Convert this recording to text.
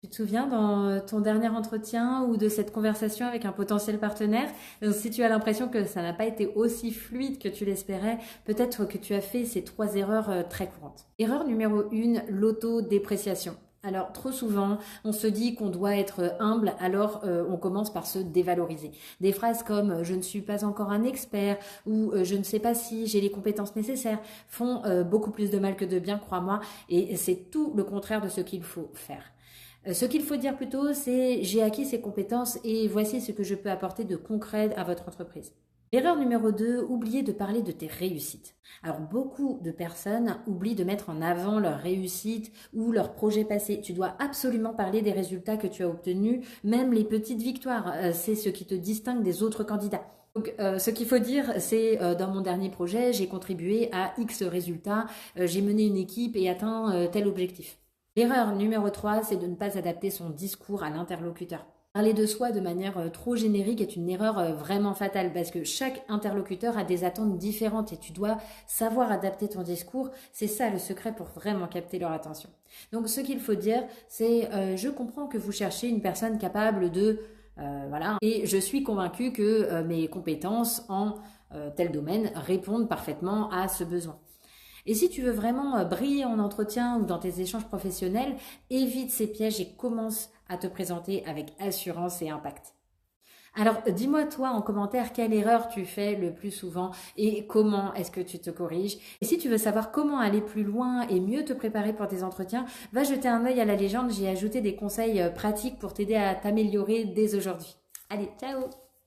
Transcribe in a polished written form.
Tu te souviens dans ton dernier entretien ou de cette conversation avec un potentiel partenaire, si tu as l'impression que ça n'a pas été aussi fluide que tu l'espérais, peut-être que tu as fait ces trois erreurs très courantes. Erreur numéro 1, l'autodépréciation. Alors trop souvent, on se dit qu'on doit être humble, alors on commence par se dévaloriser. Des phrases comme je ne suis pas encore un expert ou je ne sais pas si j'ai les compétences nécessaires font beaucoup plus de mal que de bien, crois-moi, et c'est tout le contraire de ce qu'il faut faire. Ce qu'il faut dire plutôt, c'est j'ai acquis ces compétences et voici ce que je peux apporter de concret à votre entreprise. L'erreur numéro 2, oublier de parler de tes réussites. Alors beaucoup de personnes oublient de mettre en avant leurs réussites ou leurs projets passés. Tu dois absolument parler des résultats que tu as obtenus, même les petites victoires. C'est ce qui te distingue des autres candidats. Donc, ce qu'il faut dire, c'est dans mon dernier projet, j'ai contribué à X résultats, j'ai mené une équipe et atteint tel objectif. L'erreur numéro 3, c'est de ne pas adapter son discours à l'interlocuteur. Parler de soi de manière trop générique est une erreur vraiment fatale parce que chaque interlocuteur a des attentes différentes et tu dois savoir adapter ton discours. C'est ça le secret pour vraiment capter leur attention. Donc ce qu'il faut dire, c'est je comprends que vous cherchez une personne capable de... voilà. Et je suis convaincue que mes compétences en tel domaine répondent parfaitement à ce besoin. Et si tu veux vraiment briller en entretien ou dans tes échanges professionnels, évite ces pièges et commence à te présenter avec assurance et impact. Alors, dis-moi toi en commentaire quelle erreur tu fais le plus souvent et comment est-ce que tu te corriges. Et si tu veux savoir comment aller plus loin et mieux te préparer pour tes entretiens, va jeter un œil à la légende, j'ai ajouté des conseils pratiques pour t'aider à t'améliorer dès aujourd'hui. Allez, ciao!